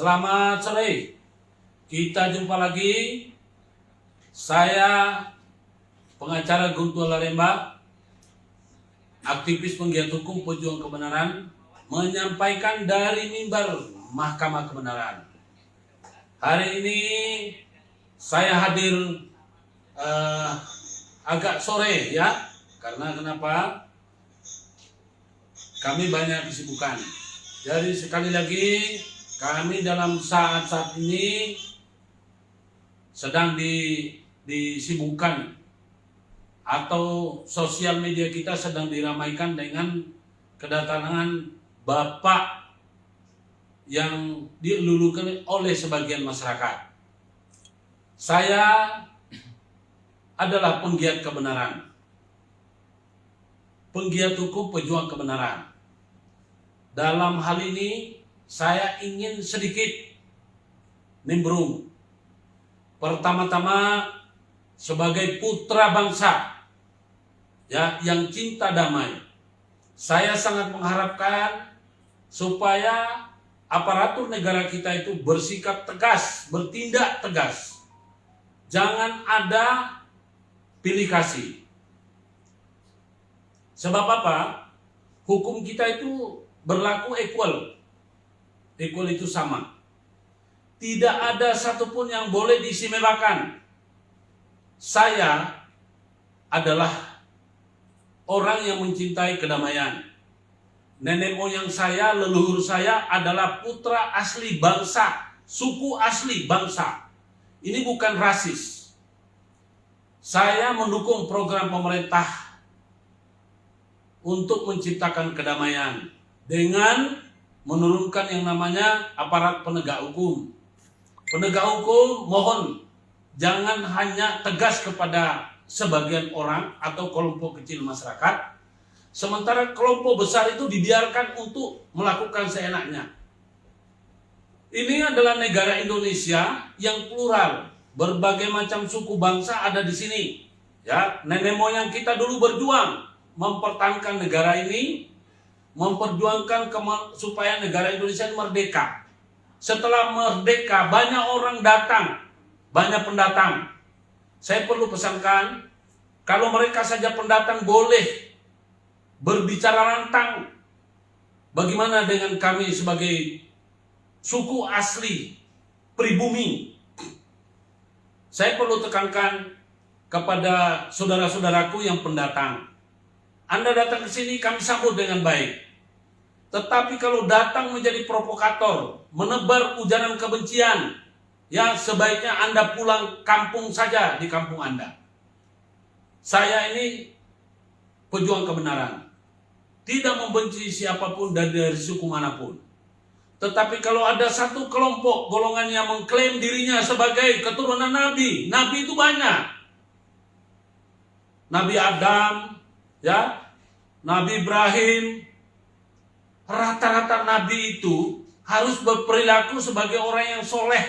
Selamat sore, kita jumpa lagi. Saya pengacara Guntur Laremba, aktivis penggiat hukum pejuang kebenaran, menyampaikan dari mimbar Mahkamah Kebenaran. Hari ini saya hadir agak sore ya, karena kenapa? Kami banyak kesibukan. Jadi sekali lagi kami dalam saat-saat ini sedang disibukkan atau sosial media kita sedang diramaikan dengan kedatangan Bapak yang dilulukan oleh sebagian masyarakat. Saya adalah penggiat kebenaran, penggiat hukum pejuang kebenaran. Dalam hal ini saya ingin sedikit nimbrung. Pertama-tama sebagai putra bangsa ya yang cinta damai, saya sangat mengharapkan supaya aparatur negara kita itu bersikap tegas, bertindak tegas. Jangan ada pilih kasih. Sebab apa? Hukum kita itu berlaku equal. Equal itu sama. Tidak ada satupun yang boleh diistimewakan. Saya adalah orang yang mencintai kedamaian. Nenek moyang saya, leluhur saya adalah putra asli bangsa, suku asli bangsa. Ini bukan rasis. Saya mendukung program pemerintah untuk menciptakan kedamaian dengan menurunkan yang namanya aparat penegak hukum. Penegak hukum mohon jangan hanya tegas kepada sebagian orang atau kelompok kecil masyarakat, sementara kelompok besar itu dibiarkan untuk melakukan seenaknya. Ini adalah negara Indonesia yang plural, berbagai macam suku bangsa ada di sini. Ya, nenek moyang kita dulu berjuang mempertahankan negara ini, memperjuangkan supaya negara Indonesia merdeka. Setelah merdeka banyak orang datang, banyak pendatang. Saya perlu pesankan, kalau mereka saja pendatang boleh berbicara lantang, bagaimana dengan kami sebagai suku asli pribumi? Saya perlu tekankan kepada saudara-saudaraku yang pendatang. Anda datang ke sini kami sambut dengan baik. Tetapi kalau datang menjadi provokator, menebar ujaran kebencian, ya sebaiknya Anda pulang kampung saja di kampung Anda. Saya ini pejuang kebenaran. Tidak membenci siapapun dari suku manapun. Tetapi kalau ada satu kelompok golongan yang mengklaim dirinya sebagai keturunan Nabi, Nabi itu banyak. Nabi Adam, ya, Nabi Ibrahim, rata-rata Nabi itu harus berperilaku sebagai orang yang soleh,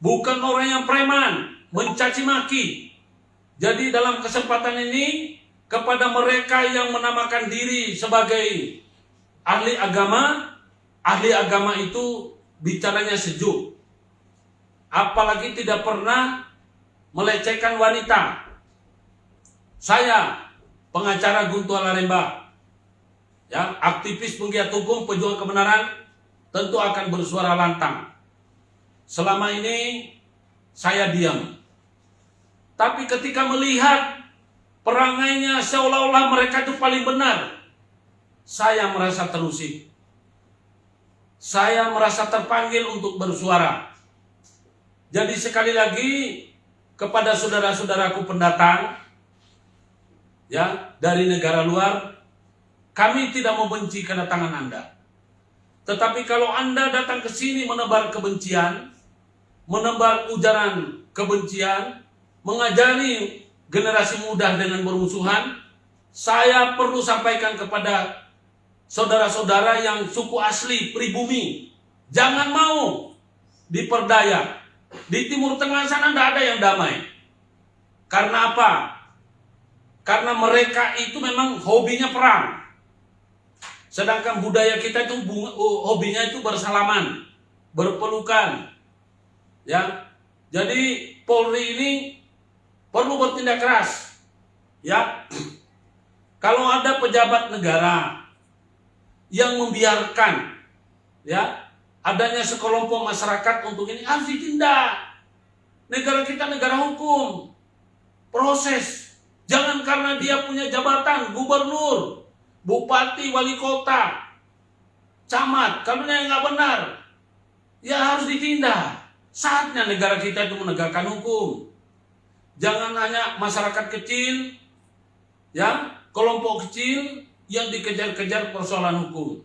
bukan orang yang preman, mencaci maki. Jadi dalam kesempatan ini, kepada mereka yang menamakan diri sebagai ahli agama itu bicaranya sejuk. Apalagi tidak pernah melecehkan wanita. Saya, pengacara Guntur Laremba, ya, aktivis penggiat hukum pejuang kebenaran, tentu akan bersuara lantang. Selama ini saya diam. Tapi ketika melihat perangainya seolah-olah mereka itu paling benar, saya merasa terusik. Saya merasa terpanggil untuk bersuara. Jadi sekali lagi kepada saudara-saudaraku pendatang, ya, dari negara luar, kami tidak membenci kedatangan Anda. Tetapi kalau Anda datang ke sini menebar kebencian, menebar ujaran kebencian, mengajari generasi muda dengan bermusuhan, saya perlu sampaikan kepada saudara-saudara yang suku asli pribumi, jangan mau diperdaya. Di Timur Tengah sana tidak ada yang damai. Karena apa? Karena mereka itu memang hobinya perang. Sedangkan budaya kita itu hobinya itu bersalaman. berpelukan. Ya. Jadi Polri ini perlu bertindak keras. Ya. Kalau ada pejabat negara yang membiarkan ya adanya sekelompok masyarakat untuk ini, harus ditindak. Negara kita negara hukum. Proses. Jangan karena dia punya jabatan gubernur, bupati, wali kota, camat, kalau yang nggak benar, ya harus ditindak. Saatnya negara kita itu menegakkan hukum. Jangan hanya masyarakat kecil, ya, kelompok kecil yang dikejar-kejar persoalan hukum.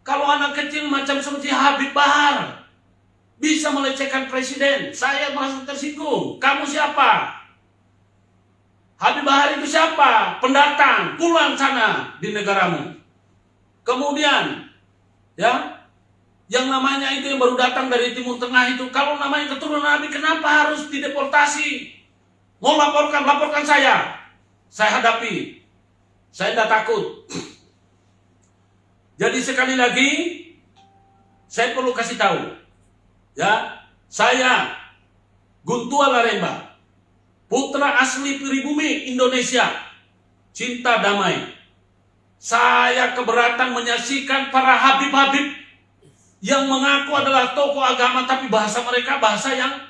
Kalau anak kecil macam seperti Habib Bahar bisa melecehkan presiden, saya merasa tersinggung. Kamu siapa? Habib Bahar itu siapa? Pendatang, pulang sana di negaramu. Kemudian, ya, yang namanya itu yang baru datang dari Timur Tengah itu, kalau namanya keturunan Nabi, kenapa harus dideportasi? Mau laporkan saya hadapi. Saya tidak takut. Jadi sekali lagi, saya perlu kasih tahu, ya, saya Guntua Laremba, putra asli Pribumi Indonesia, cinta damai. Saya keberatan menyaksikan para habib-habib yang mengaku adalah tokoh agama, tapi bahasa mereka bahasa yang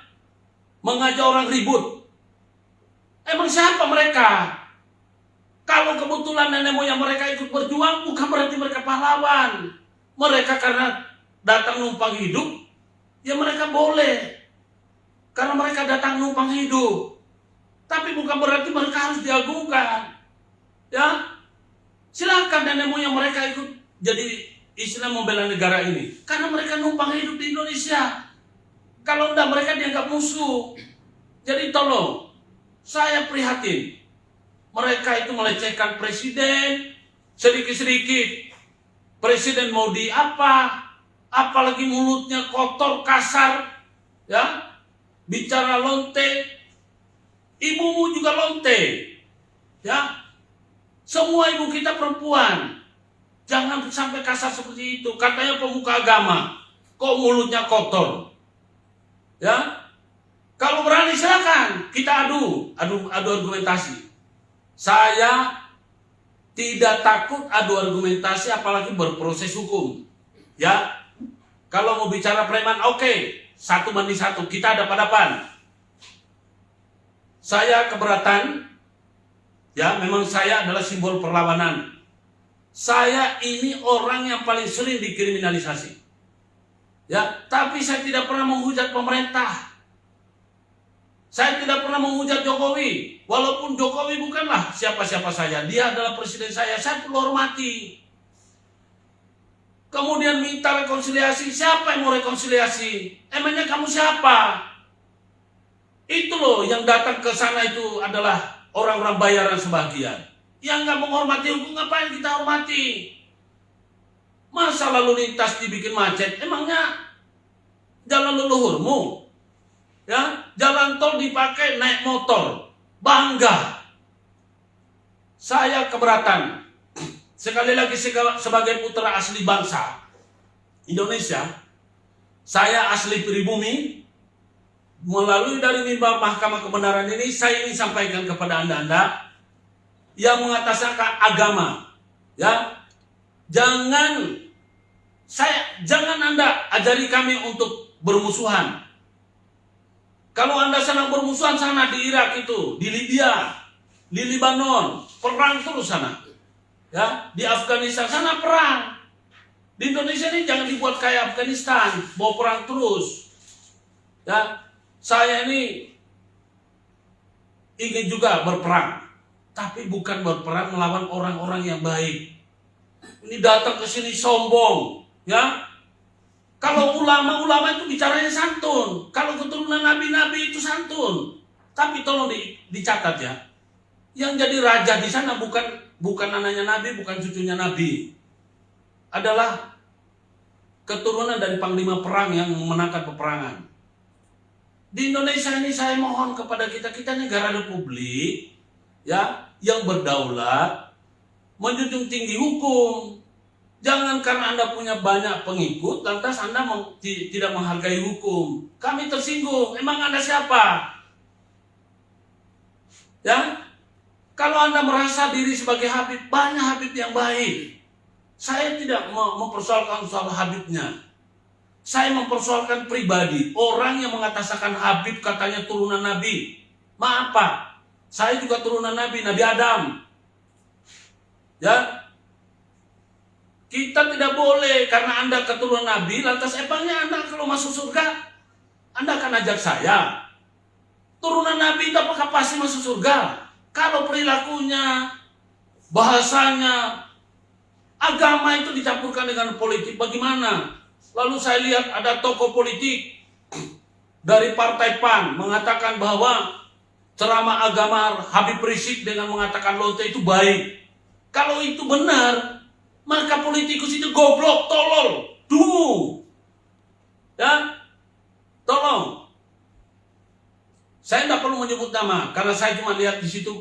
mengajak orang ribut. Emang siapa mereka? Kalau kebetulan nenek moyang mereka ikut berjuang, bukan berarti mereka pahlawan. Mereka karena datang numpang hidup, ya mereka boleh. Karena mereka datang numpang hidup. Tapi bukan berarti mereka harus diagungkan. Ya, silakan nenek moyang mereka ikut jadi istilah membela negara ini. Karena mereka numpang hidup di Indonesia. Kalau enggak, mereka dianggap musuh. Jadi tolong, saya prihatin. Mereka itu melecehkan presiden sedikit-sedikit. Presiden mau di apa? Apalagi mulutnya kotor, kasar, ya, bicara lonte. Ibumu juga lonte, ya. Semua ibu kita perempuan. Jangan sampai kasar seperti itu. Katanya pemuka agama, kok mulutnya kotor, ya. Kalau berani silakan kita adu argumentasi. Saya tidak takut adu argumentasi, apalagi berproses hukum. Ya, kalau mau bicara preman, oke, 1-1, kita hadapan-hadapan. Saya keberatan, ya, memang saya adalah simbol perlawanan. Saya ini orang yang paling sering dikriminalisasi. Ya, tapi saya tidak pernah menghujat pemerintah. Saya tidak pernah menghujat Jokowi. Walaupun Jokowi bukanlah siapa-siapa saya. Dia adalah presiden saya perlu hormati. Kemudian minta rekonsiliasi. Siapa yang mau rekonsiliasi? Emangnya kamu siapa? Itu loh yang datang ke sana itu adalah orang-orang bayaran sebagian. Yang nggak menghormati hukum, ngapain kita hormati? Masa lalu lintas dibikin macet? Emangnya jalan leluhurmu? Ya, jalan tol dipakai naik motor, bangga. Saya keberatan. Sekali lagi sebagai putra asli bangsa Indonesia, saya asli pribumi. Melalui dari mimbar Mahkamah Kebenaran ini, saya ingin sampaikan kepada anda yang mengatasnamakan agama. Ya, jangan anda ajari kami untuk bermusuhan. Kalau anda senang bermusuhan sana di Irak itu, di Libya, di Lebanon, perang terus sana. Ya, di Afghanistan sana perang. Di Indonesia ini jangan dibuat kayak Afghanistan, mau perang terus. Ya, saya ini ingin juga berperang, tapi bukan berperang melawan orang-orang yang baik. Ini datang ke sini sombong, ya. Kalau ulama-ulama itu bicaranya santun. Kalau keturunan nabi-nabi itu santun. Tapi tolong dicatat ya. Yang jadi raja di sana bukan anaknya nabi, bukan cucunya nabi. Adalah keturunan dari panglima perang yang memenangkan peperangan. Di Indonesia ini saya mohon kepada kita negara republik, ya, yang berdaulat, menjunjung tinggi hukum. Jangan karena Anda punya banyak pengikut, lantas Anda tidak menghargai hukum. Kami tersinggung. Emang Anda siapa? Ya, kalau Anda merasa diri sebagai Habib, banyak Habib yang baik. Saya tidak mempersoalkan soal Habibnya. Saya mempersoalkan pribadi. Orang yang mengatakan Habib katanya turunan Nabi. Maaf Pak, saya juga turunan Nabi Adam. Ya, kita tidak boleh karena Anda keturunan Nabi, lantas emangnya Anda kalau masuk surga, Anda akan ajak saya. Turunan Nabi itu apakah pasti masuk surga? Kalau perilakunya, bahasanya, agama itu dicampurkan dengan politik, bagaimana? Lalu saya lihat ada tokoh politik dari Partai PAN mengatakan bahwa ceramah agama Habib Rizik dengan mengatakan lonte itu baik. Kalau itu benar, maka politikus itu goblok, tolol, dungu. Ya, tolong. Saya tidak perlu menyebut nama karena saya cuma lihat di situ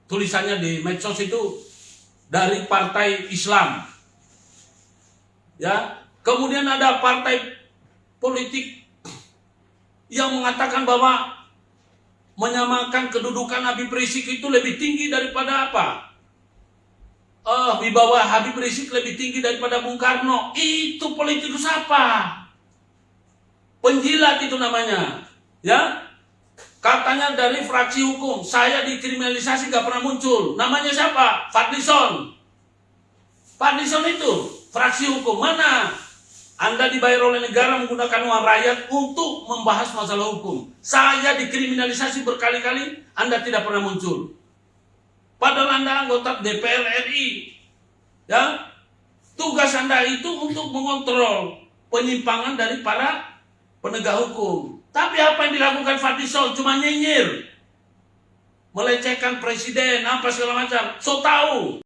tulisannya di medsos itu dari Partai Islam. Ya, kemudian ada partai politik yang mengatakan bahwa menyamakan kedudukan Habib Rizik itu lebih tinggi daripada apa? Wibawa Habib Rizik lebih tinggi daripada Bung Karno. Itu politikus apa? Penjilat itu namanya. Ya, katanya dari fraksi hukum. Saya dikriminalisasi gak pernah muncul. Namanya siapa? Fadlison. Fadlison itu fraksi hukum. Mana? Anda dibayar oleh negara menggunakan uang rakyat untuk membahas masalah hukum. Saya dikriminalisasi berkali-kali, Anda tidak pernah muncul. Padahal Anda anggota DPR RI. Ya, tugas Anda itu untuk mengontrol penyimpangan dari para penegak hukum. Tapi apa yang dilakukan Fadlison? Cuma nyinyir, melecehkan presiden, apa segala macam. So tahu.